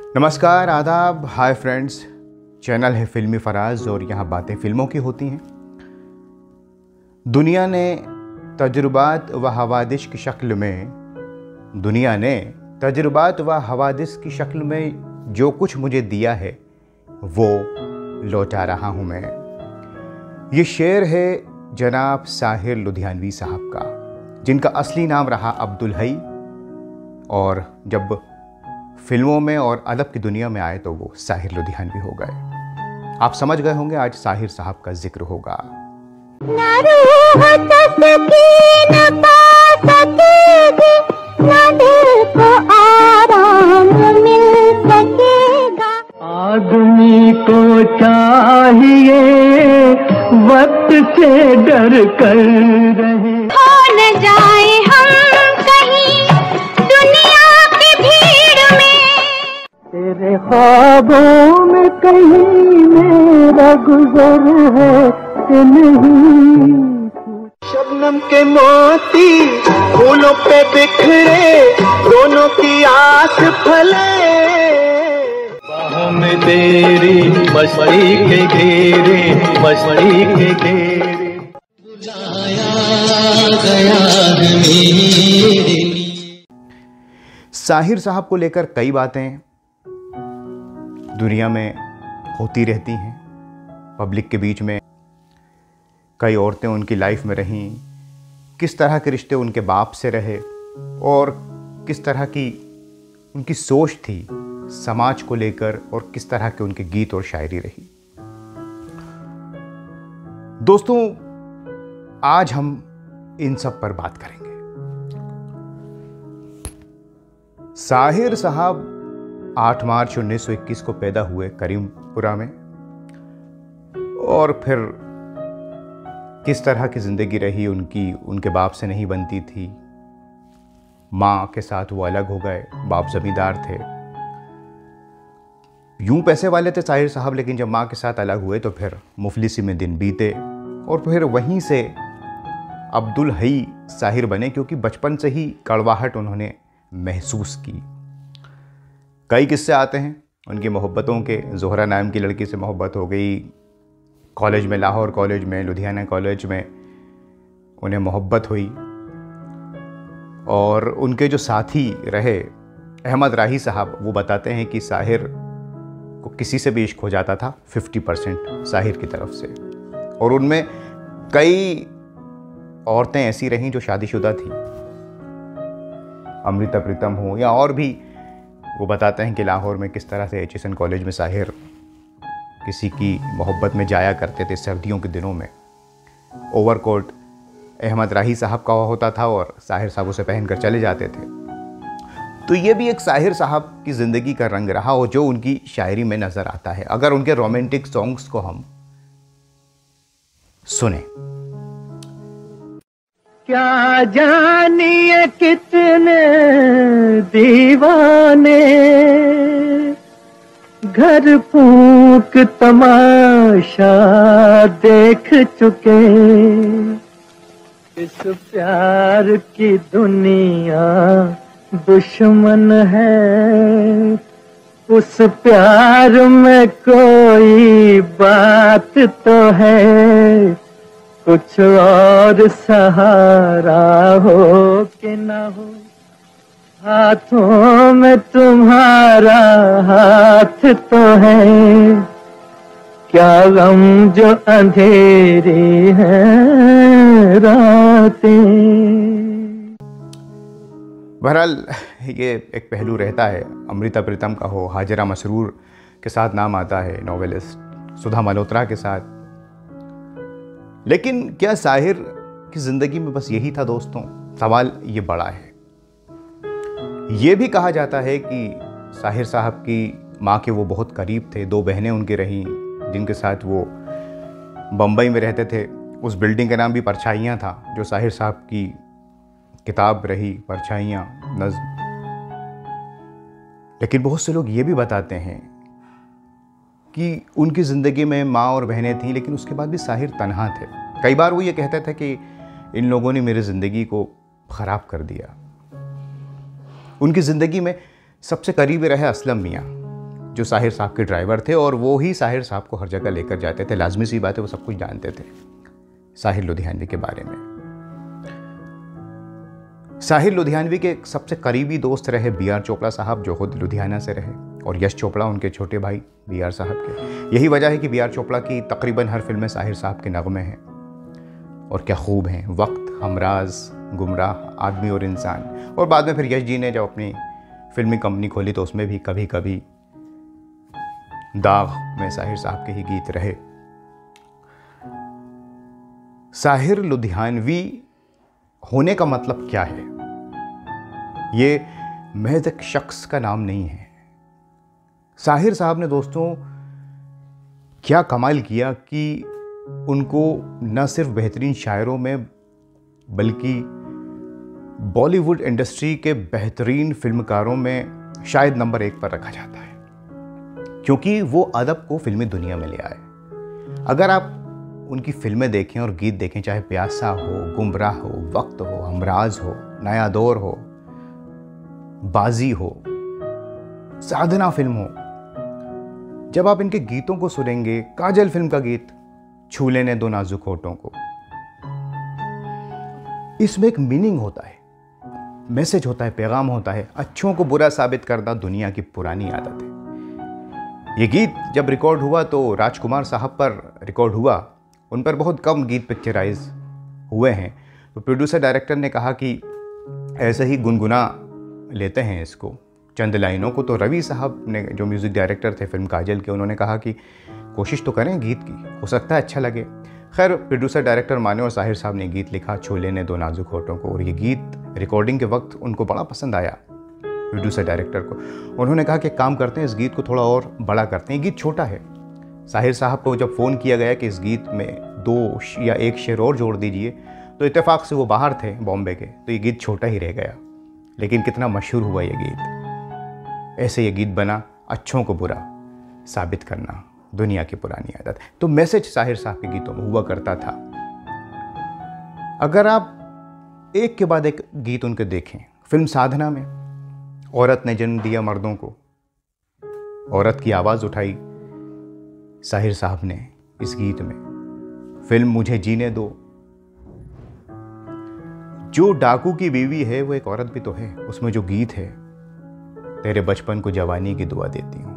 नमस्कार, आदाब, hi friends. Channel है फिल्मी फराज और यहाँ बातें फिल्मों की होती हैं। दुनिया ने तजुर्बात व हवादिश की शक्ल में जो कुछ मुझे दिया है वो लौटा रहा हूँ मैं। ये शेर है जनाब साहिर लुधियानवी साहब का, जिनका असली नाम रहा अब्दुल हई, और जब फिल्मों में और अदब की दुनिया में आए तो वो साहिर लुधियानवी हो गए। आप समझ गए होंगे आज साहिर साहब का जिक्र होगा। आदमी को चाहिए वक्त से डर कर रहे हो न जाए हम कहीं दुनिया की भीड़ में। तेरे ख्वाबों में कहीं मेरा गुजर है कि नहीं। शबनम के मोती फूलों पे बिखरे, दोनों की आस फले, बाहों में तेरी मस्ती के घेरे, मस्ती के घेरे, बुलाया गया है मेरे। साहिर साहब को लेकर कई बातें दुनिया में होती रहती हैं। पब्लिक के बीच में कई औरतें उनकी लाइफ में रहीं, किस तरह के रिश्ते उनके बाप से रहे और किस तरह की उनकी सोच थी समाज को लेकर, और किस तरह के उनके गीत और शायरी रही। दोस्तों, आज हम इन सब पर बात करेंगे। साहिर साहब 8 मार्च 1921 को पैदा हुए करीमपुरा में, और फिर किस तरह की ज़िंदगी रही उनकी, उनके बाप से नहीं बनती थी। माँ के साथ वो अलग हो गए, बाप ज़मींदार थे, यूं पैसे वाले थे साहिर साहब, लेकिन जब माँ के साथ अलग हुए तो फिर मुफलिसी में दिन बीते, और फिर वहीं से अब्दुल हई साहिर बने, क्योंकि बचपन से ही कड़वाहट उन्होंने महसूस की। कई किस्से आते हैं उनकी मोहब्बतों के। जोहरा नाम की लड़की से मोहब्बत हो गई, कॉलेज में, लाहौर कॉलेज में, लुधियाना कॉलेज में उन्हें मोहब्बत हुई, और उनके जो साथी रहे अहमद राही साहब, वो बताते हैं कि साहिर को किसी से भी इश्क हो जाता था 50% साहिर की तरफ से, और उनमें कई औरतें ऐसी रहीं जो शादीशुदा थी, अमृता प्रीतम हो या और भी। वो बताते हैं कि लाहौर में किस तरह से HSN कॉलेज में साहिर किसी की मोहब्बत में जाया करते थे सर्दियों के दिनों में। ओवरकोट अहमद राही साहब का होता था और साहिर साहब उसे पहनकर चले जाते थे। तो ये भी एक साहिर साहब की ज़िंदगी का रंग रहा, और जो उनकी शायरी में नज़र आता है अगर उनके रोमांटिक सॉन्ग्स को हम सुने। क्या जानिए कितने दीवाने घर फूंक तमाशा देख चुके, इस प्यार की दुनिया दुश्मन है, उस प्यार में कोई बात तो है, कुछ और सहारा हो कि ना हो, हाथों में तुम्हारा हाथ तो है, क्या गम जो अंधेरी है रातें। बहरहाल ये एक पहलू रहता है, अमृता प्रीतम का हो, हाजिरा मसरूर के साथ नाम आता है, नॉवेलिस्ट सुधा मल्होत्रा के साथ। लेकिन क्या साहिर की ज़िंदगी में बस यही था दोस्तों? सवाल ये बड़ा है। ये भी कहा जाता है कि साहिर साहब की माँ के वो बहुत करीब थे, 2 बहनें उनकी रहीं जिनके साथ वो बम्बई में रहते थे। उस बिल्डिंग का नाम भी परछाइयाँ था, जो साहिर साहब की किताब रही, परछाइयाँ नज़्म। लेकिन बहुत से लोग ये भी बताते हैं कि उनकी ज़िंदगी में माँ और बहनें थीं, लेकिन उसके बाद भी साहिर तन्हा थे। कई बार वो ये कहते थे कि इन लोगों ने मेरी ज़िंदगी को ख़राब कर दिया। उनकी ज़िंदगी में सबसे करीबी रहे असलम मियाँ, जो साहिर साहब के ड्राइवर थे, और वो ही साहिर साहब को हर जगह लेकर जाते थे। लाजमी सी बात है, वो सब कुछ जानते थे साहिर लुधियानवी के बारे में। साहिर लुधियानवी के सबसे करीबी दोस्त रहे बी.आर. चोपड़ा साहब, जो खुद लुधियाना से रहे, और यश चोपड़ा उनके छोटे भाई बी.आर. साहब के। यही वजह है कि बी.आर. चोपड़ा की तकरीबन हर फिल्म में साहिर साहब के नगमे हैं, और क्या खूब हैं। वक्त, हमराज, गुमराह, आदमी और इंसान, और बाद में फिर यश जी ने जब अपनी फिल्मी कंपनी खोली तो उसमें भी कभी कभी दाग में साहिर साहब के ही गीत रहे। साहिर लुधियानवी होने का मतलब क्या है? ये महज एक शख्स का नाम नहीं है। साहिर साहब ने दोस्तों क्या कमाल किया कि उनको न सिर्फ बेहतरीन शायरों में बल्कि बॉलीवुड इंडस्ट्री के बेहतरीन फिल्मकारों में शायद नंबर 1 पर रखा जाता है, क्योंकि वो अदब को फिल्मी दुनिया में ले आए। अगर आप उनकी फिल्में देखें और गीत देखें, चाहे प्यासा हो, गुमराह हो, वक्त हो, हमराज हो, नया दौर हो, बाजी हो, साधना फिल्म हो, जब आप इनके गीतों को सुनेंगे, काजल फिल्म का गीत छू लेने दो नाजुक होठों को, इसमें एक मीनिंग होता है, मैसेज होता है, पैगाम होता है। अच्छों को बुरा साबित करना दुनिया की पुरानी आदत है। ये गीत जब रिकॉर्ड हुआ तो राजकुमार साहब पर रिकॉर्ड हुआ, उन पर बहुत कम गीत पिक्चराइज हुए हैं। तो प्रोड्यूसर डायरेक्टर ने कहा कि ऐसे ही गुनगुना लेते हैं इसको, चंद लाइनों को। तो रवि साहब ने, जो म्यूज़िक डायरेक्टर थे फिल्म काजल के, उन्होंने कहा कि कोशिश तो करें गीत की, हो सकता है अच्छा लगे। खैर प्रोड्यूसर डायरेक्टर माने और साहिर साहब ने गीत लिखा, छू लेने दो नाजुक होठों को, और ये गीत रिकॉर्डिंग के वक्त उनको बड़ा पसंद आया प्रोड्यूसर डायरेक्टर को। उन्होंने कहा कि काम करते हैं, इस गीत को थोड़ा और बड़ा करते हैं, गीत छोटा है। साहिर साहब को जब फ़ोन किया गया कि इस गीत में 2 या 1 शेर और जोड़ दीजिए, तो इत्तेफाक से वो बाहर थे बॉम्बे के, तो ये गीत छोटा ही रह गया। लेकिन कितना मशहूर हुआ ये गीत। ऐसे ये गीत बना, अच्छों को बुरा साबित करना दुनिया की पुरानी आदत। तो मैसेज साहिर साहब के गीतों में हुआ करता था। अगर आप एक के बाद एक गीत उनके देखें, फिल्म साधना में औरत ने जन्म दिया मर्दों को, औरत की आवाज़ उठाई साहिर साहब ने इस गीत में। फिल्म मुझे जीने दो, जो डाकू की बीवी है वो एक औरत भी तो है, उसमें जो गीत है, तेरे बचपन को जवानी की दुआ देती हूँ,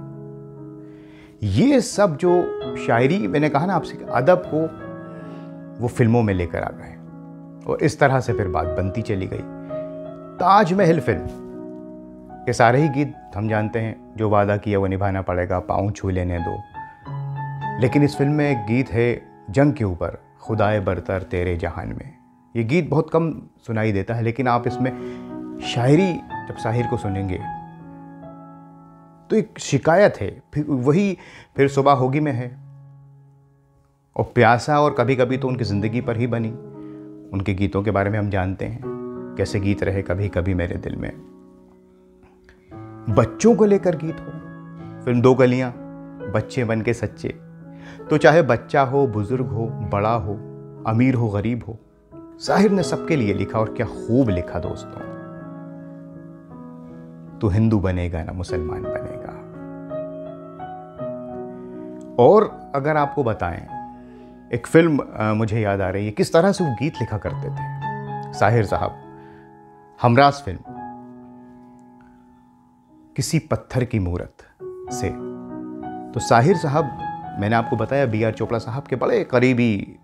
ये सब जो शायरी, मैंने कहा ना आपसे, अदब को वो फिल्मों में लेकर आ गए, और इस तरह से फिर बात बनती चली गई। ताजमहल फिल्म के सारे ही गीत हम जानते हैं, जो वादा किया वो निभाना पड़ेगा, पाँव छू लेने दो। लेकिन इस फिल्म में एक गीत है जंग के ऊपर, खुदाए बरतर तेरे जहान में। ये गीत बहुत कम सुनाई देता है, लेकिन आप इसमें शायरी जब साहिर को सुनेंगे तो एक शिकायत है, फिर सुबह होगी में है, और प्यासा, और कभी कभी तो उनकी ज़िंदगी पर ही बनी। उनके गीतों के बारे में हम जानते हैं कैसे गीत रहे, कभी कभी मेरे दिल में। बच्चों को लेकर गीत हो, फिल्म 2 गलियां, बच्चे बन के सच्चे, तो चाहे बच्चा हो, बुजुर्ग हो, बड़ा हो, अमीर हो, गरीब हो, साहिर ने सबके लिए लिखा, और क्या खूब लिखा दोस्तों। तू हिंदू बनेगा ना मुसलमान बनेगा। और अगर आपको बताएं, एक फिल्म मुझे याद आ रही है किस तरह से वो गीत लिखा करते थे साहिर साहब। हमराज फिल्म, किसी पत्थर की मूरत से। तो साहिर साहब, मैंने आपको बताया बी.आर. चोपड़ा साहब के बड़े करीबी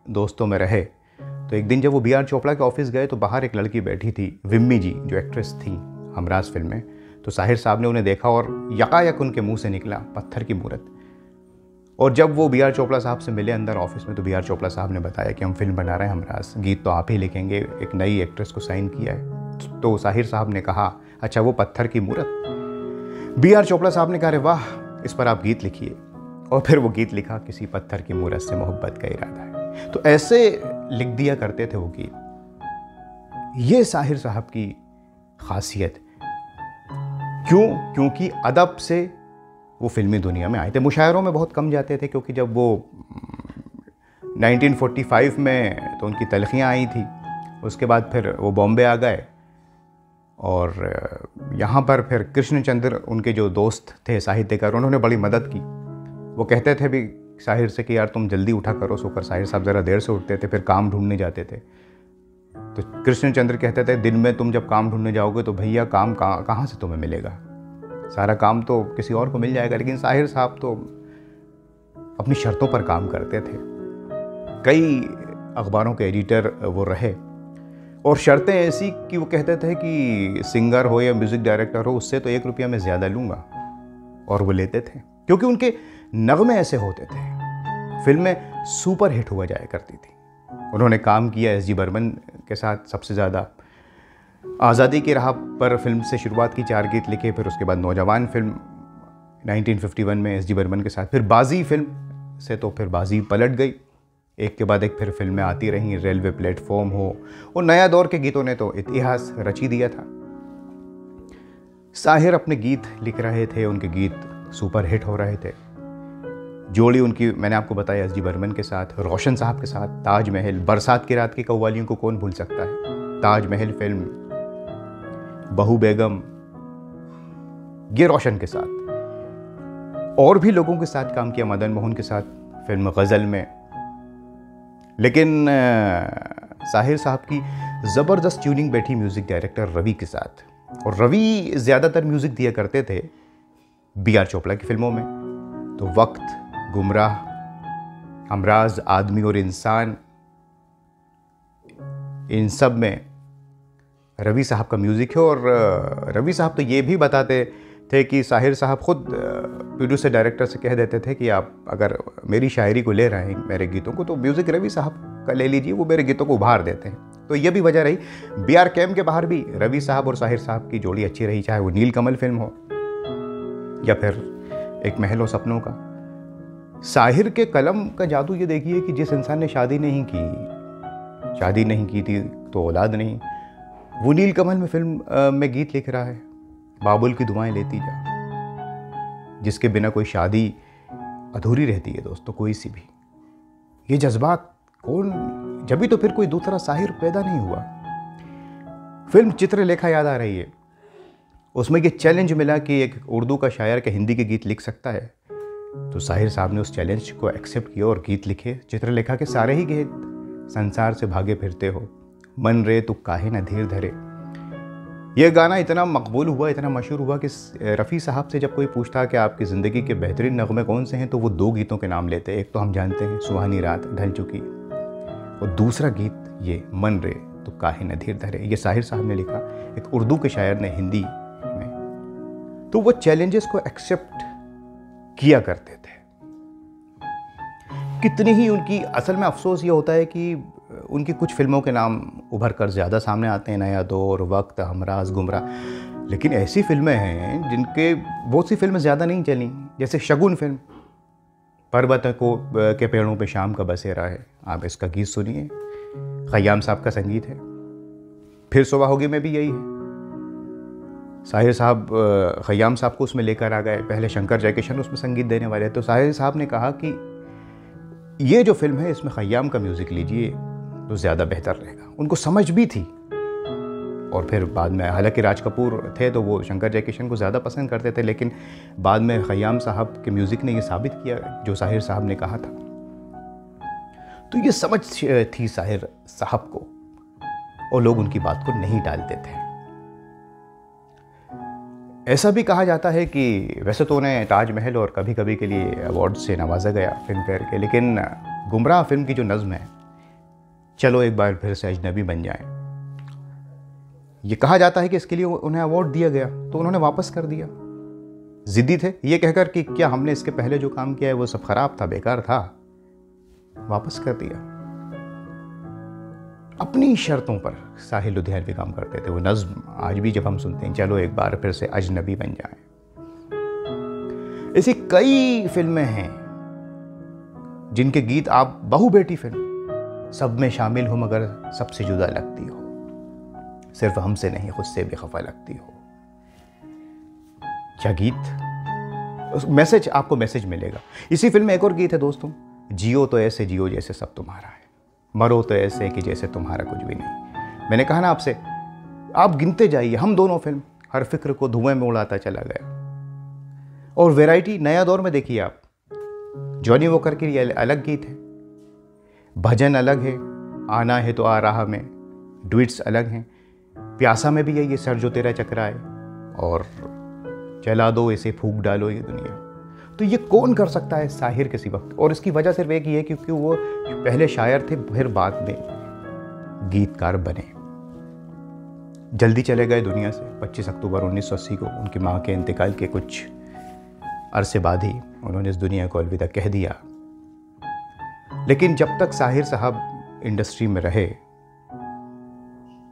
दोस्तों में रहे। तो एक दिन जब वो बी.आर. चोपड़ा के ऑफिस गए तो बाहर एक लड़की बैठी थी, विम्मी जी, जो एक्ट्रेस थी हमराज फिल्म में। तो साहिर साहब ने उन्हें देखा और यकायक उनके मुंह से निकला पत्थर की मूरत। और जब वो बी.आर. चोपड़ा साहब से मिले अंदर ऑफिस में, तो बी.आर. चोपड़ा साहब ने बताया कि हम फिल्म बना रहे हैं हमराज, गीत तो आप ही लिखेंगे, एक नई एक्ट्रेस को साइन किया है। तो साहिर साहब ने कहा, अच्छा वो पत्थर की मूरत। बी.आर. चोपड़ा साहब ने कहा, अरे वाह, इस पर आप गीत लिखिए। और फिर वो गीत लिखा, किसी पत्थर की मूरत से मोहब्बत का इरादा है। तो ऐसे लिख दिया करते थे वो गीत। ये साहिर साहब की खासियत। क्यों? क्योंकि अदब से वो फिल्मी दुनिया में आए थे। मुशायरों में बहुत कम जाते थे, क्योंकि जब वो 1945 में तो उनकी तलखियाँ आई थी, उसके बाद फिर वो बॉम्बे आ गए और यहाँ पर फिर कृष्णचंद्र उनके जो दोस्त थे साहित्यकार, उन्होंने बड़ी मदद की। वो कहते थे भी साहिर से कि यार तुम जल्दी उठा करो सोकर। साहिर साहब ज़रा देर से उठते थे, फिर काम ढूंढने जाते थे। तो कृष्णचंद्र कहते थे दिन में तुम जब काम ढूंढने जाओगे तो भैया काम कहाँ से तुम्हें मिलेगा, सारा काम तो किसी और को मिल जाएगा। लेकिन साहिर साहब तो अपनी शर्तों पर काम करते थे। कई अखबारों के एडिटर वो रहे और शर्तें ऐसी कि वो कहते थे कि सिंगर हो या म्यूज़िक डायरेक्टर हो, उससे तो 1 रुपया मैं ज़्यादा लूँगा, और वो लेते थे क्योंकि उनके नगमे ऐसे होते थे। फिल्में सुपर हिट हुआ जाया करती थी। उन्होंने काम किया एस.जी. बर्मन के साथ सबसे ज़्यादा। आज़ादी की राह पर फिल्म से शुरुआत की, 4 गीत लिखे। फिर उसके बाद नौजवान फिल्म 1951 में एस.जी. बर्मन के साथ। फिर बाजी फिल्म से तो फिर बाजी पलट गई, एक के बाद एक फिर फिल्में आती रहीं। रेलवे प्लेटफॉर्म हो, और नया दौर के गीतों ने तो इतिहास रची दिया था। साहिर अपने गीत लिख रहे थे, उनके गीत सुपर हिट हो रहे थे। जोड़ी उनकी मैंने आपको बताया एस.जी. बर्मन के साथ, रोशन साहब के साथ। ताजमहल, बरसात की रात की कव्वालियों को कौन भूल सकता है। ताजमहल फिल्म, बहू बेगम, ये रोशन के साथ। और भी लोगों के साथ काम किया, मदन मोहन के साथ फिल्म गज़ल में। लेकिन साहिर साहब की ज़बरदस्त ट्यूनिंग बैठी म्यूज़िक डायरेक्टर रवि के साथ। और रवि ज़्यादातर म्यूज़िक दिया करते थे B.R. चोपड़ा की फिल्मों में। तो वक्त, गुमराह, हमराज, आदमी और इंसान, इन सब में रवि साहब का म्यूज़िक है। और रवि साहब तो ये भी बताते थे कि साहिर साहब खुद प्रोड्यूसर डायरेक्टर से कह देते थे कि आप अगर मेरी शायरी को ले रहे हैं, मेरे गीतों को, तो म्यूज़िक रवि साहब का ले लीजिए, वो मेरे गीतों को उभार देते हैं। तो ये भी वजह रही। B.R. कैम के बाहर भी रवि साहब और साहिर साहब की जोड़ी अच्छी रही, चाहे वो नीलकमल फिल्म हो या फिर एक महल हो सपनों का। साहिर के कलम का जादू ये देखिए कि जिस इंसान ने शादी नहीं की थी तो औलाद नहीं, वो नीलकमल में फिल्म में गीत लिख रहा है, बाबुल की दुआएं लेती जा, जिसके बिना कोई शादी अधूरी रहती है दोस्तों, कोई सी भी। ये जज्बात कौन, जब भी तो फिर कोई दूसरा साहिर पैदा नहीं हुआ। फिल्म चित्रलेखा याद आ रही है, उसमें ये चैलेंज मिला कि एक उर्दू का शायर के हिंदी के गीत लिख सकता है। तो साहिर साहब ने उस चैलेंज को एक्सेप्ट किया और गीत लिखे। चित्रलेखा के सारे ही गीत, संसार से भागे फिरते हो, मन रे तू काहे न धीर धरे। यह गाना इतना मकबूल हुआ, इतना मशहूर हुआ कि रफ़ी साहब से जब कोई पूछता कि आपकी ज़िंदगी के बेहतरीन नगमे कौन से हैं, तो वो 2 गीतों के नाम लेते। एक तो हम जानते हैं सुहानी रात ढल चुकी, और दूसरा गीत ये मन रे तू काहे न धीर धरे। ये साहिर साहब ने लिखा, एक उर्दू के शायर ने हिंदी में। तो वो चैलेंजेस को एक्सेप्ट किया करते थे। कितनी ही उनकी, असल में अफसोस ये होता है कि उनकी कुछ फिल्मों के नाम उभर कर ज़्यादा सामने आते हैं, नया दौर, वक्त, हमराज, गुमराह। लेकिन ऐसी फिल्में हैं जिनके बहुत सी फिल्में ज़्यादा नहीं चली, जैसे शगुन फिल्म, पर्वत को के पेड़ों पे शाम का बसेरा है, आप इसका गीत सुनिए, खयाम साहब का संगीत है। फिर सुबह होगी में भी यही है, साहिर साहब खयाम साहब को उसमें लेकर आ गए। पहले शंकर जयकिशन उसमें संगीत देने वाले, तो साहिर साहब ने कहा कि ये जो फिल्म है इसमें खयाम का म्यूज़िक लीजिए तो ज़्यादा बेहतर रहेगा। उनको समझ भी थी। और फिर बाद में, हालांकि राज कपूर थे तो वो शंकर जयकिशन को ज़्यादा पसंद करते थे, लेकिन बाद में खयाम साहब के म्यूज़िक ने ये साबित किया जो साहिर साहब ने कहा था। तो ये समझ थी साहिर साहब को, और लोग उनकी बात को नहीं टालते थे। ऐसा भी कहा जाता है कि वैसे तो उन्हें ताजमहल और कभी कभी के लिए अवार्ड से नवाजा गया फिल्म फेयर के, लेकिन गुमराह फिल्म की जो नज़्म है, चलो एक बार फिर से अजनबी बन जाएं, ये कहा जाता है कि इसके लिए उन्हें अवार्ड दिया गया तो उन्होंने वापस कर दिया। ज़िद्दी थे ये कहकर कि क्या हमने इसके पहले जो काम किया है वो सब खराब था, बेकार था, वापस कर दिया। अपनी शर्तों पर साहिल लुधियानवी काम करते थे। वो नज़्म आज भी जब हम सुनते हैं, चलो एक बार फिर से अजनबी बन जाएं, ऐसी कई फिल्में हैं जिनके गीत आप, बहू बेटी फिल्म, सब में शामिल हो मगर सबसे जुदा लगती हो, सिर्फ हमसे नहीं खुद से भी खफा लगती हो। क्या गीत, उस मैसेज, आपको मैसेज मिलेगा। इसी फिल्म में एक और गीत है दोस्तों, जियो तो ऐसे जियो जैसे सब तुम्हारा है, मरो तो ऐसे कि जैसे तुम्हारा कुछ भी नहीं। मैंने कहा ना आपसे, आप गिनते जाइए, हम दोनों फिल्म, हर फिक्र को धुएं में उड़ाता चला गया। और वैरायटी नया दौर में देखिए आप, जॉनी वॉकर के लिए अलग गीत है, भजन अलग है, आना है तो आ रहा में डुइट्स अलग हैं, प्यासा में भी है ये सर जो तेरा चकराए, और चला दो इसे फूंक डालो ये दुनिया। तो ये कौन कर सकता है साहिर किसी वक्त? और इसकी वजह सिर्फ एक ही है क्योंकि वो पहले शायर थे, फिर बाद में गीतकार बने। जल्दी चले गए दुनिया से 25 अक्टूबर 1980 को, उनकी माँ के इंतकाल के कुछ अरसे बाद ही उन्होंने इस दुनिया को अलविदा कह दिया। लेकिन जब तक साहिर साहब इंडस्ट्री में रहे,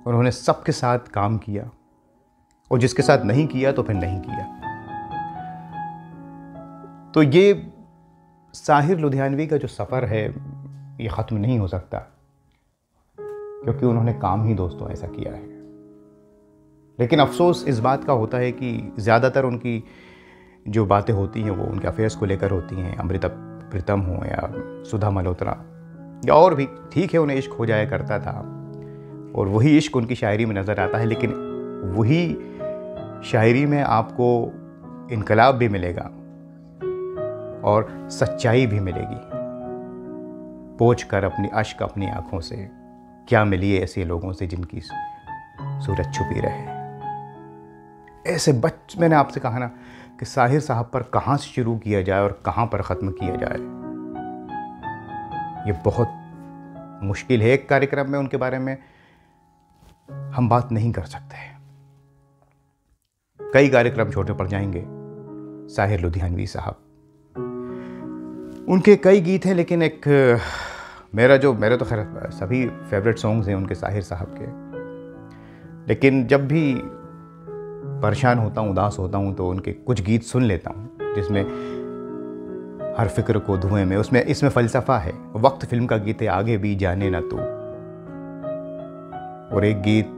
उन्होंने सबके साथ काम किया, और जिसके साथ नहीं किया तो फिर नहीं किया। तो ये साहिर लुधियानवी का जो सफ़र है ये ख़त्म नहीं हो सकता, क्योंकि उन्होंने काम ही दोस्तों ऐसा किया है। लेकिन अफसोस इस बात का होता है कि ज़्यादातर उनकी जो बातें होती हैं वो उनके अफेयर्स को लेकर होती हैं, अमृता प्रीतम हो या सुधा मल्होत्रा या और भी। ठीक है, उन्हें इश्क हो जाया करता था और वही इश्क उनकी शायरी में नज़र आता है, लेकिन वही शायरी में आपको इनकलाब भी मिलेगा और सच्चाई भी मिलेगी। पोंछ कर अपनी अश्क अपनी आंखों से क्या मिली ऐसे लोगों से जिनकी सूरत छुपी रहे। ऐसे मैंने आपसे कहा ना कि साहिर साहब पर कहाँ से शुरू किया जाए और कहाँ पर ख़त्म किया जाए, ये बहुत मुश्किल है। एक कार्यक्रम में उनके बारे में हम बात नहीं कर सकते, कई कार्यक्रम छोटे पड़ जाएंगे। साहिर लुधियानवी साहब, उनके कई गीत हैं, लेकिन एक मेरे तो खैर सभी फेवरेट सॉन्ग्स हैं उनके, साहिर साहब के। लेकिन जब भी परेशान होता हूँ, उदास होता हूँ, तो उनके कुछ गीत सुन लेता हूँ जिसमें हर फिक्र को धुएं में, इसमें फ़लसफ़ा है। वक्त फिल्म का गीत है, आगे भी जाने ना तू। और एक गीत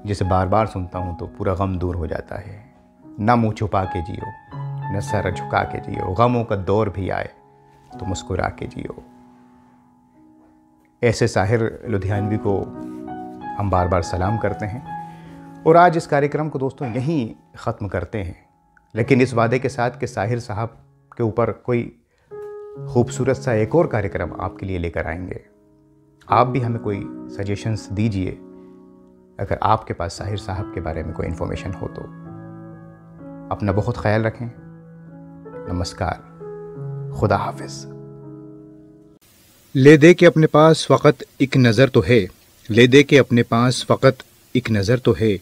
जिसे बार बार सुनता हूँ तो पूरा गम दूर हो जाता है, ना मुँह छुपा के जियो, न सर झुका के जियो, गमों का दौर भी आए तो मुस्कुरा के जियो। ऐसे साहिर लुधियानवी को हम बार बार सलाम करते हैं। और आज इस कार्यक्रम को दोस्तों यहीं ख़त्म करते हैं, लेकिन इस वादे के साथ कि साहिर साहब के ऊपर कोई खूबसूरत सा एक और कार्यक्रम आपके लिए लेकर आएंगे। आप भी हमें कोई सजेशंस दीजिए अगर आपके पास साहिर साहब के बारे में कोई इन्फॉर्मेशन हो तो। अपना बहुत ख्याल रखें। नमस्कार, खुदा हाफिज़। ले दे के अपने पास फ़कत एक नज़र तो है, ले दे के अपने पास फ़कत एक नज़र तो है,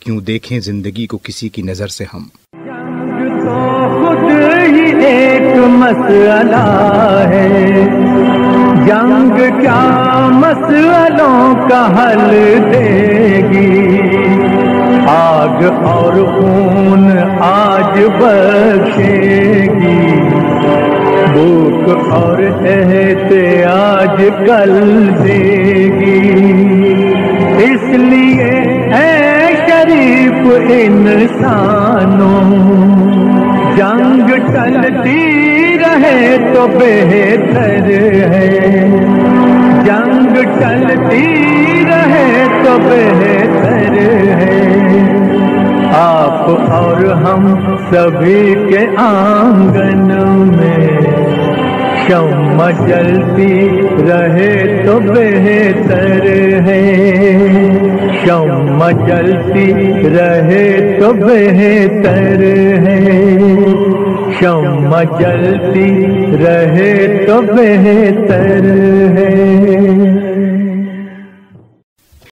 क्यों देखें ज़िंदगी को किसी की नज़र से हम। जंग तो खुद ही एक मसला है, जंग क्या मसलों का हल देगी। आग और खून आज बख्शेगी, भूख और एहतियाज कल देगी। इसलिए है शरीफ इंसानों, जंग टलती रहे तो बेहतर है, जंग टलती रहे तो बेहतर है। आप और हम सभी के आंगन में शम्मा जलती रहे तो बेहतर है, शम्मा जलती रहे तो बेहतर है, शम्मा जलती रहे तो बेहतर है।